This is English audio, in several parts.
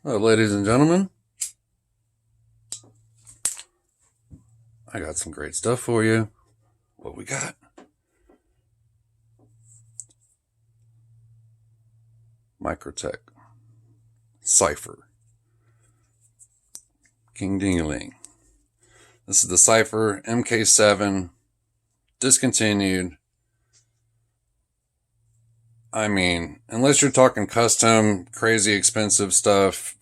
Hello, ladies and gentlemen. I got some great stuff for you. What we got? Microtech, Cypher, King Dingaling. This is the Cypher MK7, discontinued. I mean, unless you're talking custom, crazy expensive stuff,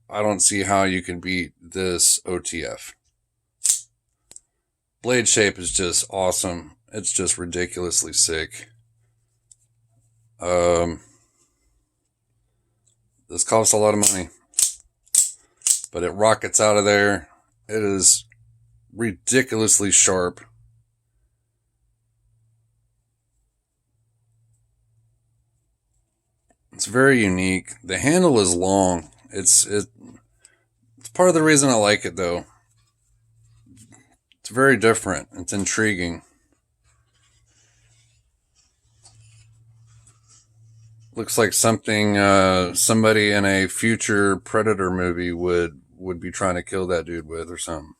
I don't see how you can beat this OTF. Blade shape is just awesome. It's just ridiculously sick. This costs a lot of money, but it rockets out of there. It is ridiculously sharp. It's very unique. The handle is long. It's part of the reason I like it, though. It's very different. It's intriguing. Looks like something somebody in a future Predator movie would be trying to kill that dude with or something.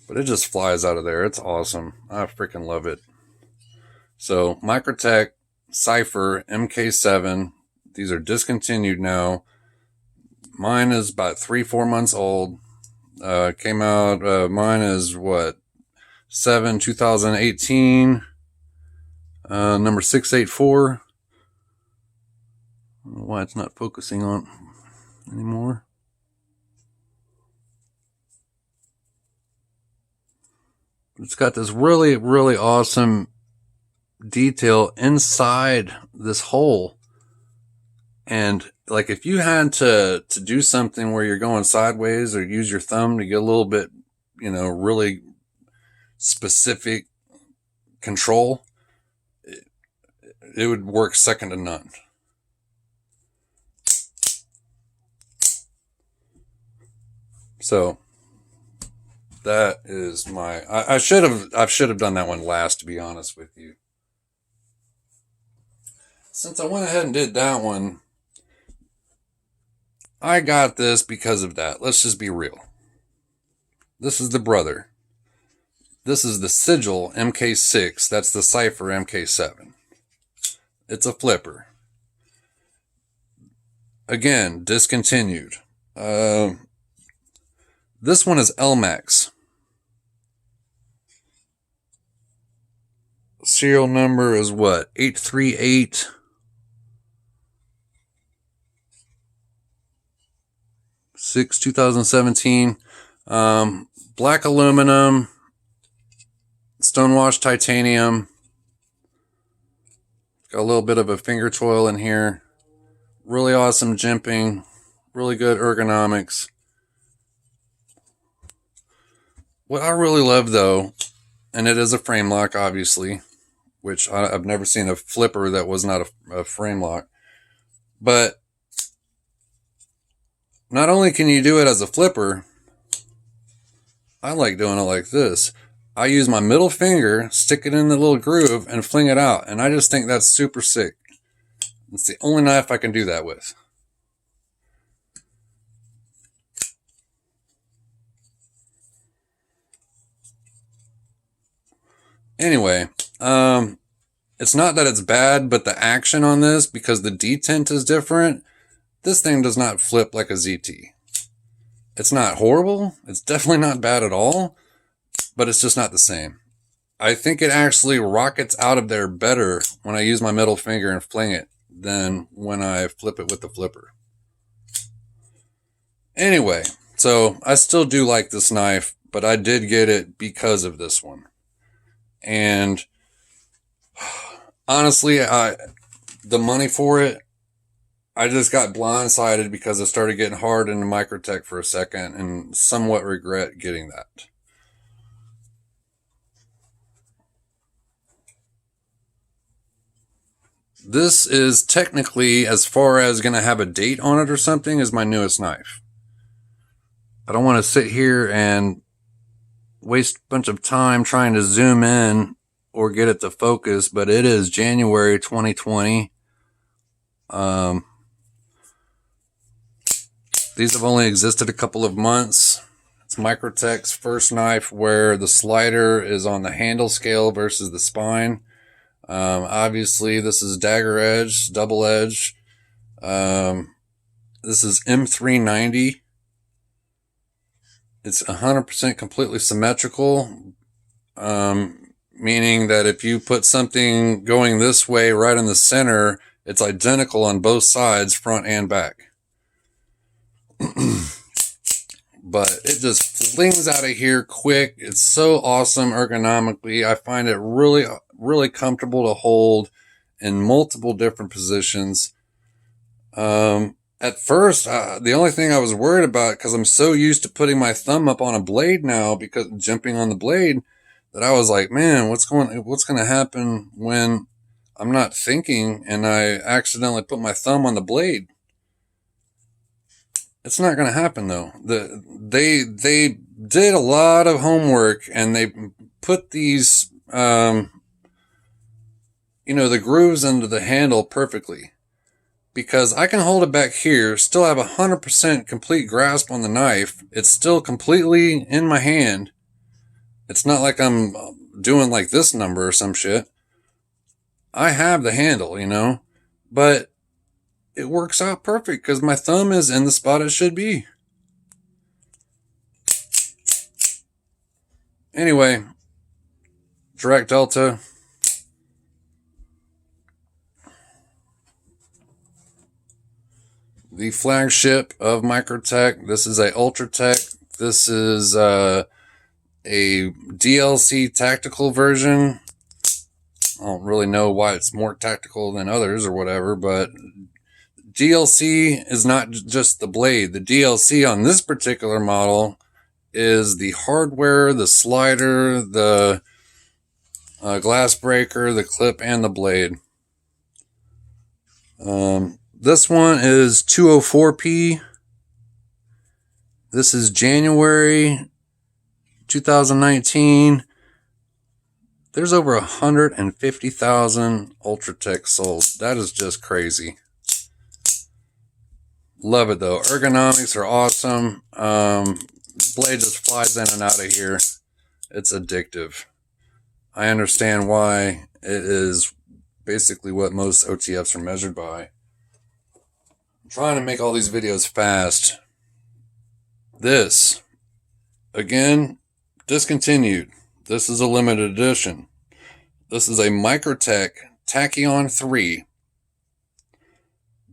But it just flies out of there. It's awesome. I freaking love it. So, Microtech, Cypher, MK7. These are discontinued now. Mine is about 3-4 months old. Came out, mine is what? 7/2018. Number 684. I don't know why it's not focusing on anymore. It's got this really, really awesome detail inside this hole. And like if you had to do something where you're going sideways or use your thumb to get a little bit, really specific control, it would work second to none. So that is my, I should have done that one last, to be honest with you. Since I went ahead and did that one, I got this because of that. Let's just be real. This is the brother. This is the Sigil MK6. That's the Cypher MK7. It's a flipper. Again, discontinued. This one is LMAX. Serial number is what? 838. Six 2017. Black aluminum, stonewashed titanium. Got a little bit of a finger toil in here. Really awesome jimping. Really good ergonomics. What I really love, though, and it is a frame lock, obviously, which I've never seen a flipper that was not a frame lock, but not only can you do it as a flipper, I like doing it like this. I use my middle finger, stick it in the little groove, and fling it out. And I just think that's super sick. It's the only knife I can do that with. Anyway, it's not that it's bad, but the action on this, because the detent is different, this thing does not flip like a ZT. It's not horrible. It's definitely not bad at all, but it's just not the same. I think it actually rockets out of there better when I use my middle finger and fling it than when I flip it with the flipper. Anyway, so I still do like this knife, but I did get it because of this one. And honestly, the money for it, I just got blindsided because I started getting hard into Microtech for a second and somewhat regret getting that. This is technically, as far as going to have a date on it or something, is my newest knife. I don't want to sit here and waste a bunch of time trying to zoom in or get it to focus, but it is January 2020. These have only existed a couple of months. It's Microtech's first knife where the slider is on the handle scale versus the spine. Obviously, this is dagger edge, double edge. This is M390. It's 100% completely symmetrical, meaning that if you put something going this way right in the center, it's identical on both sides, front and back. But it just flings out of here quick. It's so awesome ergonomically. I find it really, really comfortable to hold in multiple different positions. At first, the only thing I was worried about, because I'm so used to putting my thumb up on a blade now, because jumping on the blade, that I was like, man, what's going to happen when I'm not thinking and I accidentally put my thumb on the blade? It's not going to happen though. They did a lot of homework and they put these, the grooves into the handle perfectly. Because I can hold it back here, still have 100% complete grasp on the knife. It's still completely in my hand. It's not like I'm doing like this number or some shit. I have the handle, but it works out perfect because my thumb is in the spot it should be. Anyway, Dirac Delta. The flagship of Microtech. This is a Ultratech. This is a DLC tactical version. I don't really know why it's more tactical than others or whatever, but DLC is not just the blade. The DLC on this particular model is the hardware, the slider, the glass breaker, the clip, and the blade. This one is 204p. This is January 2019. There's over 150,000 Ultratech sold. That is just crazy. Love it though. Ergonomics are awesome. Blade just flies in and out of here. It's addictive. I understand why it is basically what most OTFs are measured by. I'm trying to make all these videos fast. This, again, discontinued. This is a limited edition. This is a Microtech Tachyon 3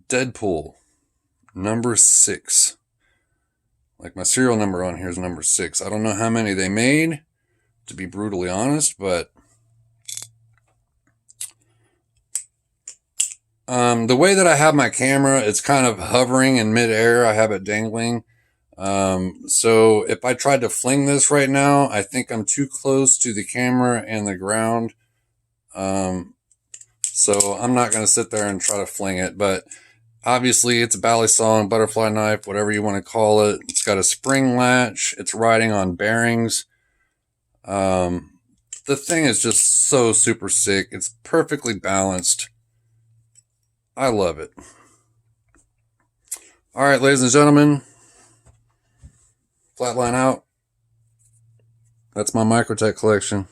DEADPOOL number 6. Like my serial number on here is number 6. I don't know how many they made, to be brutally honest, but the way that I have my camera, it's kind of hovering in midair. I have it dangling. So if I tried to fling this right now, I think I'm too close to the camera and the ground. So I'm not going to sit there and try to fling it, but obviously it's a balisong, butterfly knife, whatever you want to call it. It's got a spring latch. It's riding on bearings. The thing is just so super sick. It's perfectly balanced. I love it. All right, ladies and gentlemen, Flatline out. That's my Microtech collection.